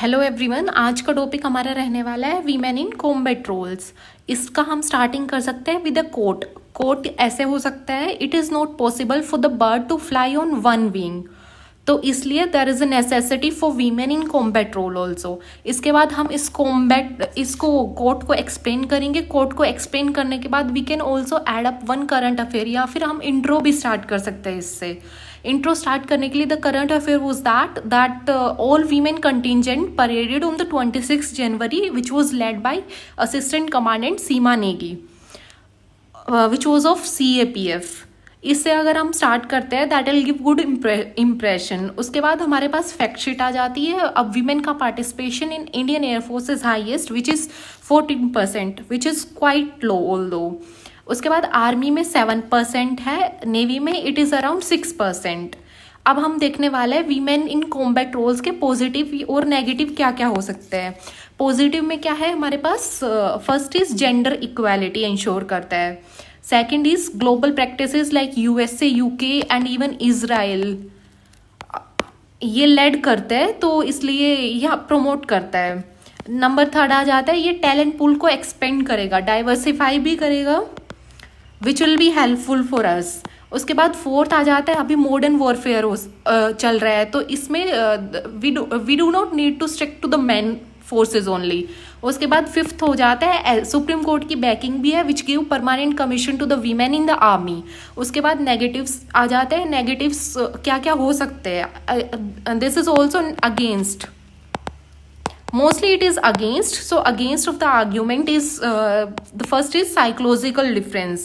Hello everyone, आज का topic हमारा रहने वाला है वीमेन इन कॉम्बैट रोल्स। इसका हम स्टार्टिंग कर सकते हैं विद अ कोट। कोट ऐसे हो सकता है, it is not possible for the bird to fly on one wing, तो इसलिए there is a necessity for women in combat role also. इसके बाद हम इसको कोट को एक्सप्लेन करेंगे। कोट को एक्सप्लेन करने के बाद we can also add up one current affair, या फिर हम इंट्रो भी स्टार्ट कर सकते हैं इससे। इंट्रो स्टार्ट करने के लिए the current affair was that all women contingent paraded on the 26 January which was led by assistant commandant Seema Negi which was of CAPF। इससे अगर हम स्टार्ट करते हैं that will give good impression. उसके बाद हमारे पास फैक्ट शीट आ जाती है। अब वीमेन का participation in Indian air force is highest which is 14%, which is quite low although. उसके बाद आर्मी में 7% है, नेवी में इट इज़ अराउंड 6%। अब हम देखने वाले हैं वीमेन इन कॉम्बैट रोल्स के पॉजिटिव और नेगेटिव क्या क्या हो सकते हैं। पॉजिटिव में क्या है हमारे पास, first is gender equality ensure करता है। Second is global practices like USA, UK and even Israel, ये लेड करते हैं, तो इसलिए यह प्रमोट करता है। नंबर थर्ड आ जाता है, ये टैलेंट पूल को एक्सपेंड करेगा, डाइवर्सिफाई भी करेगा, which will be helpful for us. उसके बाद फोर्थ आ जाता है, अभी मॉडर्न वॉरफेयर चल रहा है, तो इसमें we do not need to stick to the main forces only. उसके बाद फिफ्थ हो जाता है, सुप्रीम कोर्ट की बैकिंग भी है which give permanent commission to the women in the army. उसके बाद नेगेटिव्स आ जाते हैं। नेगेटिव्स क्या क्या हो सकते हैं, this is also against, mostly it is against. So against of the argument is the first is psychological difference,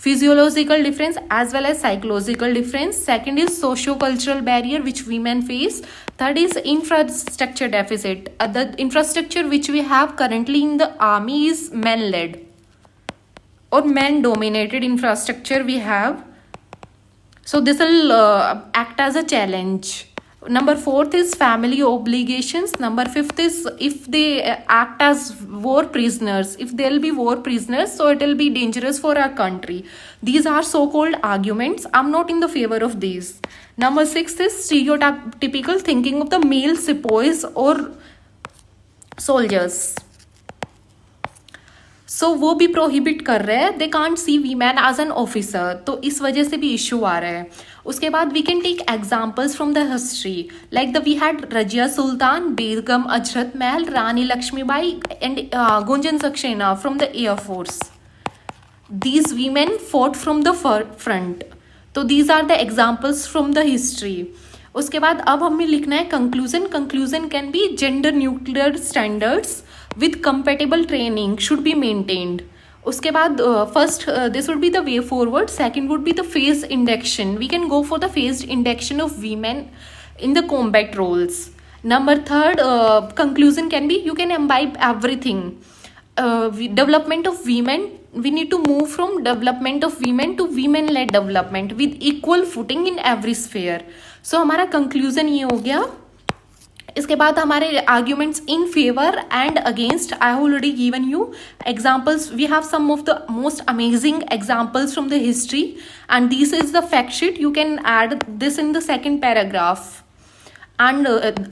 physiological difference as well as psychological difference. Second is socio-cultural barrier which women face. Third is infrastructure deficit. The infrastructure which we have currently in the army is men led or men dominated infrastructure we have, so this will act as a challenge. Number fourth is family obligations. Number fifth is if they act as war prisoners, if they'll be war prisoners, so it will be dangerous for our country. These are so-called arguments. I'm not in the favor of these. Number six is stereotypical thinking of the male sepoys or soldiers. So वो भी prohibit कर रहे हैं, they can't see women as an officer, तो इस वजह से भी इशू आ रहा है। उसके बाद we can take examples from the history like the we had Razia Sultan, Begum Hazrat Mahal, Rani Lakshmibai and Gunjan Saxena from the air force. These women fought from the front, तो these are the examples from the history. उसके बाद अब हमें लिखना है conclusion. Conclusion can be gender nuclear standards with compatible training should be maintained. उसके बाद first this would be the way forward. Second would be the phased induction. We can go for the phased induction of women in the combat roles. Number third, conclusion can be you can imbibe everything. Development of women, we need to move from development of women to women led development with equal footing in every sphere. So हमारा conclusion ये हो गया। इसके बाद हमारे arguments in favour and against, I have already given you examples. We have some of the most amazing examples from the history and this is the fact sheet. You can add this in the second paragraph and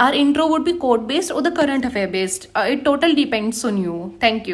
our intro would be code based or the current affair based. It total depends on you. Thank you.